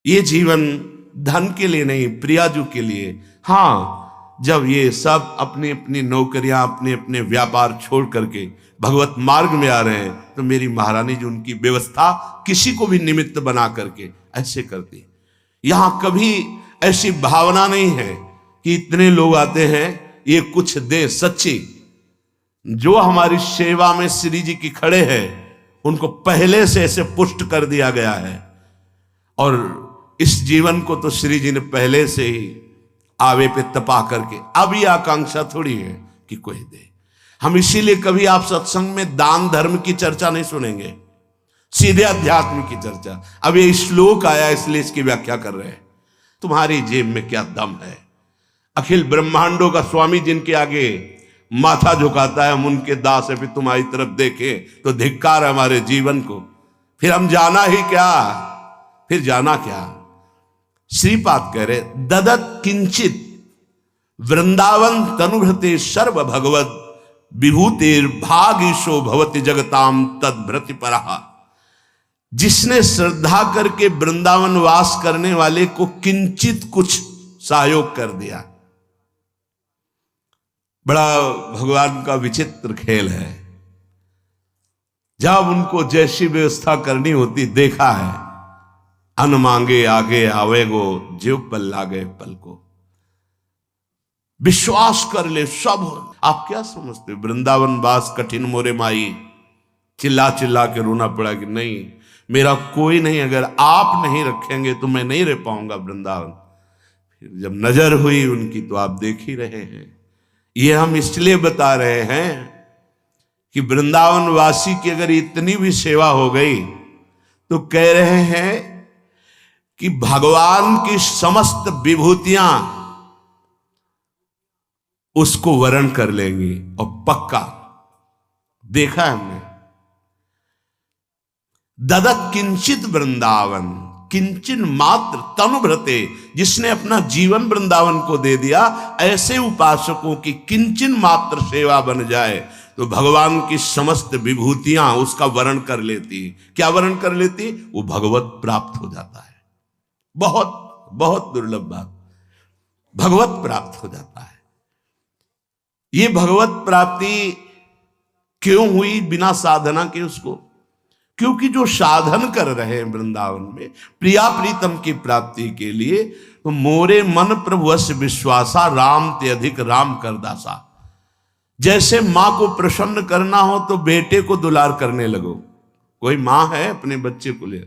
ये जीवन धन के लिए नहीं, प्रियाजू के लिए। हाँ, जब ये सब अपनी अपनी नौकरियां, अपने अपने व्यापार छोड़ करके भगवत मार्ग में आ रहे हैं, तो मेरी महारानी जी उनकी व्यवस्था किसी को भी निमित्त बना करके ऐसे करती। यहां कभी ऐसी भावना नहीं है कि इतने लोग आते हैं ये कुछ दे। सच्ची जो हमारी सेवा में श्री जी की खड़े हैं उनको पहले से ऐसे पुष्ट कर दिया गया है, और इस जीवन को तो श्री जी ने पहले से ही आवे पे तपा करके, अब ये आकांक्षा थोड़ी है कि कोई दे। हम इसीलिए कभी आप सत्संग में दान धर्म की चर्चा नहीं सुनेंगे, सीधे अध्यात्म की चर्चा। अब ये श्लोक आया इसलिए इसकी व्याख्या कर रहे हैं। तुम्हारी जेब में क्या दम है? अखिल ब्रह्मांडों का स्वामी जिनके आगे माथा झुकाता है, हम उनके दास है, फिर तुम्हारी तरफ देखें तो धिक्कार है हमारे जीवन को। फिर हम जाना ही क्या, फिर जाना क्या? श्रीपाद कह रहे ददत किंचित वृंदावन तनुभृते सर्व भगवत विभूतिर भागीशो भवति जगताम तद्भृति परहा। जिसने श्रद्धा करके वृंदावन वास करने वाले को किंचित कुछ सहयोग कर दिया। बड़ा भगवान का विचित्र खेल है। जब उनको जैसी व्यवस्था करनी होती, देखा है, अन मांगे आगे आवेगो जीव पल लागे पल को। विश्वास कर ले सब। आप क्या समझते, वृंदावन वास कठिन मोरे माई, चिल्ला चिल्ला के रोना पड़ा कि नहीं मेरा कोई नहीं, अगर आप नहीं रखेंगे तो मैं नहीं रह पाऊंगा वृंदावन। फिर जब नजर हुई उनकी तो आप देख ही रहे हैं। ये हम इसलिए बता रहे हैं कि वृंदावन वासी की अगर इतनी भी सेवा हो गई तो कह रहे हैं कि भगवान की समस्त विभूतियां उसको वर्ण कर लेंगी। और पक्का देखा है हमने। ददत किंचित वृंदावन, किंचन मात्र तनुभृते, जिसने अपना जीवन वृंदावन को दे दिया। ऐसे उपासकों की किंचन मात्र सेवा बन जाए तो भगवान की समस्त विभूतियां उसका वर्ण कर लेती। क्या वर्ण कर लेती? वो भगवत प्राप्त हो जाता है। बहुत बहुत दुर्लभ बात, भगवत प्राप्त हो जाता है। ये भगवत प्राप्ति क्यों हुई बिना साधना के उसको? क्योंकि जो साधन कर रहे हैं वृंदावन में प्रिया प्रीतम की प्राप्ति के लिए, तो मोरे मन प्रभु अस विश्वासा राम ते अधिक राम कर दासा। जैसे मां को प्रसन्न करना हो तो बेटे को दुलार करने लगो। कोई मां है अपने बच्चे को ले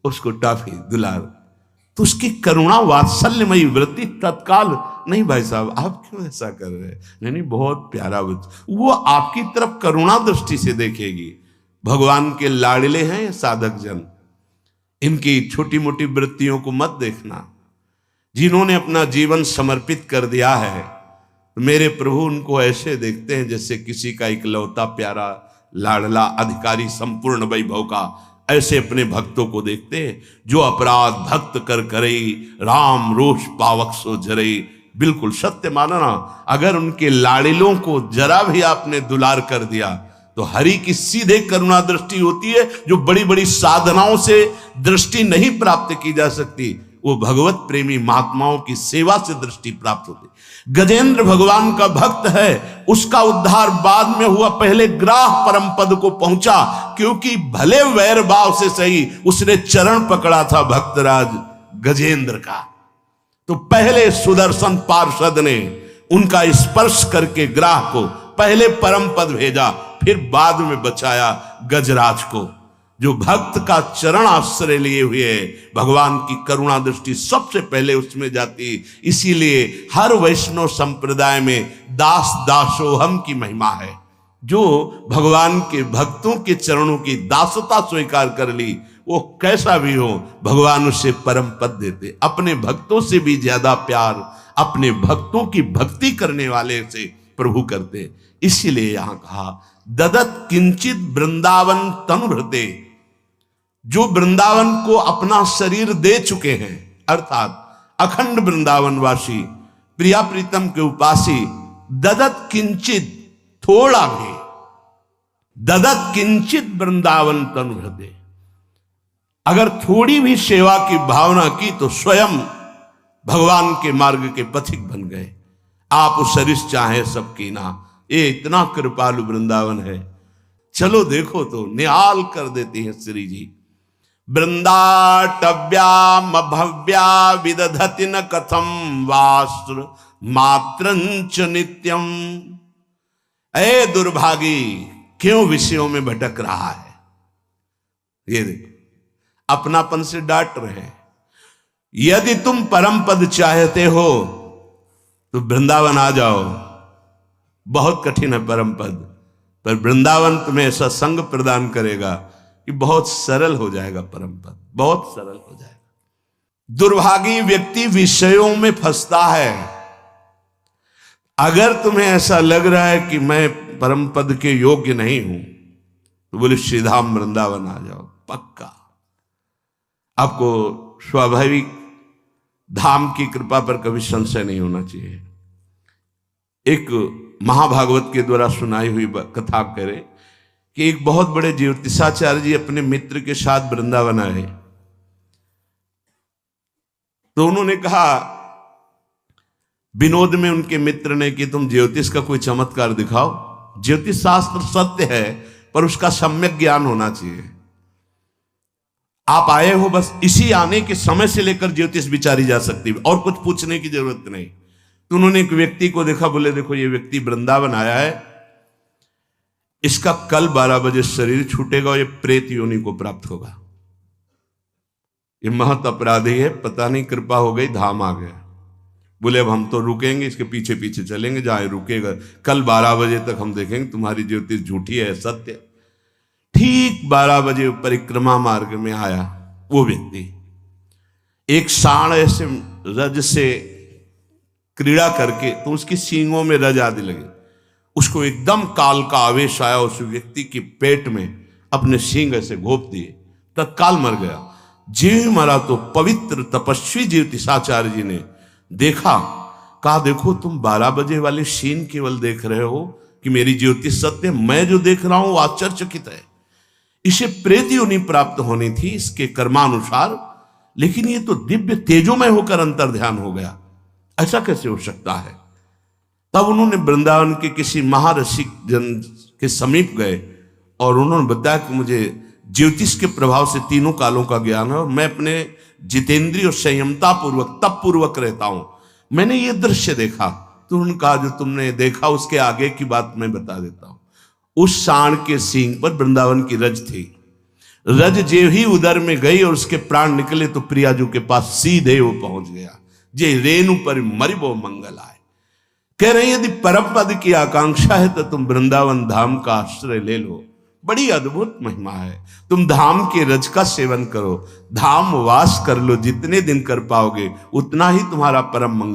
उसको टॉफी दुलार, तो उसकी करुणा वात्सल्यमयी वृत्ति तत्काल, नहीं भाई साहब आप क्यों ऐसा कर रहे हैं, नहीं बहुत प्यारा बच्चा, वो आपकी तरफ करुणा दृष्टि से देखेगी। भगवान के लाडले हैं साधक जन, इनकी छोटी मोटी वृत्तियों को मत देखना। जिन्होंने अपना जीवन समर्पित कर दिया है, मेरे प्रभु उनको ऐसे देखते हैं जैसे किसी का इकलौता प्यारा लाडला अधिकारी संपूर्ण वैभव का, ऐसे अपने भक्तों को देखते हैं। जो अपराध भक्त कर करे राम रोष पावक सो जरे। बिल्कुल सत्य मानना, अगर उनके लाडिलों को जरा भी आपने दुलार कर दिया तो हरि की सीधे करुणा दृष्टि होती है, जो बड़ी बड़ी साधनाओं से दृष्टि नहीं प्राप्त की जा सकती, वो भगवत प्रेमी महात्माओं की सेवा से दृष्टि प्राप्त होती। गजेंद्र भगवान का भक्त है, उसका उद्धार बाद में हुआ, पहले ग्राह परम पद को पहुंचा, क्योंकि भले वैर भाव से सही उसने चरण पकड़ा था भक्तराज गजेंद्र का। तो पहले सुदर्शन पार्षद ने उनका स्पर्श करके ग्राह को पहले परम पद भेजा, फिर बाद में बचाया गजराज को। जो भक्त का चरण आश्रय लिए हुए भगवान की करुणा दृष्टि सबसे पहले उसमें जाती। इसीलिए हर वैष्णव संप्रदाय में दास दासोहम की महिमा है। जो भगवान के भक्तों के चरणों की दासता स्वीकार कर ली, वो कैसा भी हो भगवान उसे परम पद देते। अपने भक्तों से भी ज्यादा प्यार अपने भक्तों की भक्ति करने वाले से प्रभु करते। इसीलिए यहां कहा ददत किंचित वृंदावन तनुभृते, जो वृंदावन को अपना शरीर दे चुके हैं, अर्थात अखंड वृंदावनवासी प्रिया प्रीतम के उपासी, ददत किंचित थोड़ा भी, ददत किंचित वृंदावन तनुभृते, अगर थोड़ी भी सेवा की भावना की तो स्वयं भगवान के मार्ग के पथिक बन गए। आप सरिस चाहे सबकी ना, ये इतना कृपालु वृंदावन है। चलो देखो तो निहाल कर देती है श्री जी। वृंदाटव्याम भव्या विदधति न कथम वास्त्र मात्रंच नित्यम। ऐ दुर्भागी, क्यों विषयों में भटक रहा है? ये देखो, अपनापन से डांट रहे हैं। यदि तुम परम पद चाहते हो तो वृंदावन आ जाओ। बहुत कठिन है परम पद, पर वृंदावन तुम्हें ऐसा संग प्रदान करेगा कि बहुत सरल हो जाएगा परम पद, बहुत सरल हो जाएगा। दुर्भागी व्यक्ति विषयों में फंसता है। अगर तुम्हें ऐसा लग रहा है कि मैं परम पद के योग्य नहीं हूं तो बोले श्रीधाम वृंदावन आ जाओ, पक्का। आपको स्वाभाविक धाम की कृपा पर कभी संशय नहीं होना चाहिए। एक महाभागवत के द्वारा सुनाई हुई कथा करे कि एक बहुत बड़े ज्योतिषाचार्य जी अपने मित्र के साथ वृंदावन आए। तो उन्होंने कहा, विनोद में उनके मित्र ने कि तुम ज्योतिष का कोई चमत्कार दिखाओ। ज्योतिष शास्त्र सत्य है पर उसका सम्यक ज्ञान होना चाहिए। आप आए हो, बस इसी आने के समय से लेकर ज्योतिष विचारी जा सकती है, और कुछ पूछने की जरूरत नहीं। तो उन्होंने एक व्यक्ति को देखा, बोले देखो ये व्यक्ति वृंदावन आया है, इसका कल 12 बजे शरीर छूटेगा और ये प्रेत योनि को प्राप्त होगा। ये महत अपराधी है, पता नहीं कृपा हो गई धाम आ गया। बोले अब हम तो रुकेंगे, इसके पीछे पीछे चलेंगे, जहां रुकेगा कल 12 बजे तक हम देखेंगे तुम्हारी ज्योतिष झूठी है सत्य। ठीक 12 बजे परिक्रमा मार्ग में आया वो व्यक्ति। एक सांड ऐसे रज से क्रीड़ा करके तो उसकी सींगों में रज आदि लगे। उसको एकदम काल का आवेश आया, उस व्यक्ति के पेट में अपने सींग ऐसे घोंप दिए, तत्काल मर गया। जीव मरा तो पवित्र तपस्वी ज्योतिषाचार्य जी ने देखा, कहा देखो तुम 12 बजे वाले सीन केवल देख रहे हो कि मेरी ज्योतिष सत्य, मैं जो देख रहा हूं वो आश्चर्यचकित है। इसे प्रेत योनि प्राप्त होनी थी इसके कर्मानुसार, लेकिन ये तो दिव्य तेजोमय होकर अंतर्ध्यान हो गया, ऐसा कैसे हो सकता है? तब उन्होंने वृंदावन के किसी महारसिक जन के समीप गए और उन्होंने बताया कि मुझे ज्योतिष के प्रभाव से तीनों कालों का ज्ञान है और मैं अपने जितेंद्रिय और संयमता पूर्वक तप पूर्वक रहता हूं। मैंने ये दृश्य देखा। तो उन्होंने कहा जो तुमने देखा उसके आगे की बात मैं बता देता हूं। उस सांड के सींग पर वृंदावन की रज थी। रज जे ही उदर में गई और उसके प्राण निकले तो प्रियाजू के पास सीधे वो पहुंच गया। जे रेणु पर मरिबो मंगल आए। कह रहे यदि परम पद की आकांक्षा है तो तुम वृंदावन धाम का आश्रय ले लो, बड़ी अद्भुत महिमा है। तुम धाम के रज का सेवन करो, धाम वास कर लो, जितने दिन कर पाओगे उतना ही तुम्हारा परम मंगल